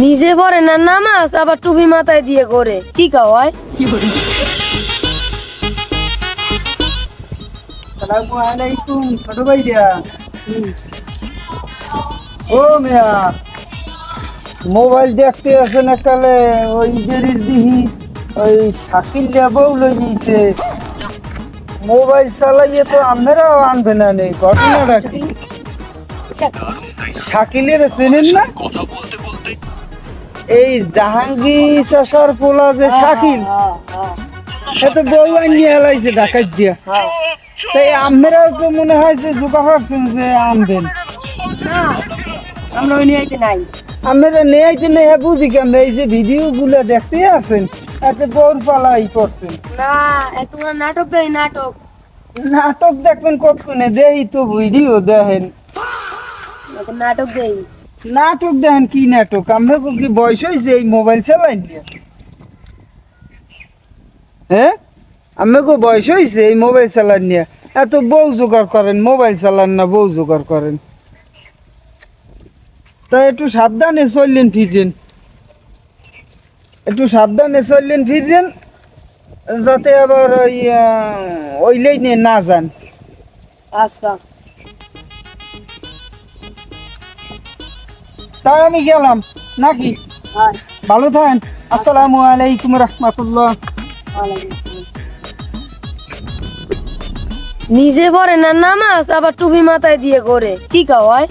নিজে পড়ে না নামাজ, আবার টুপি মাথায় দিয়ে করে কি কয়? আসসালামু আলাইকুম ছোট ভাইয়া। ও মিয়া, মোবাইল দেখতে আসেন একালে ওই দেরির দিহি ওই শাকিল বউ লই গিয়েছে। মোবাইল চালাইয়ে তো আপনারাও আনবে না নেই, ঘটনাটা কি? শাকিলের চেনেন না? এই জাহাঙ্গীর চাচার পোলা যে শাকিল, সে তো বউ আনিয়ে হেলাইছে ডাকাত দিয়া। তাই আপনারাও তো মনে হয় যে জোকা পারছেন যে আনবেন। না, আমরা ওই নিয়ে নাই। আপনারা নেয়াইতে নেয়া বুঝি কেমন? এই যে ভিডিও গুলো দেখতে আছেন, এতে বউর পালাই করছেন। না, তোমরা নাটক দেই নাটক। নাটক দেখবেন কতক্ষণে? দেই তো ভিডিও দেখেন। নাটক দেই। নাটক দেখেন কি নাটক? আপনাকে কি বয়স হয়েছে এই মোবাইল চালাই দিয়ে? হ্যাঁ, আপনাকে বয়স হয়েছে এই মোবাইল চালান নিয়ে? এত বউ জোগাড় করেন, মোবাইল চালান না বউ জোগাড় করেন। তাই একটু সাবধানে চললেন ফিরলেন, একটু সাবধানে চললেন ফিরলেন, যাতে আবার ওই লাইনে না যান। আচ্ছা। তাই আমি গেলাম নাকি? হ্যাঁ। ভালো থাকেন। আসসালামু আলাইকুম রহমতুল্লাহ। নিজে পড়ে না নামাজ, আবার টুপি মাথায় দিয়ে করে কি কয়?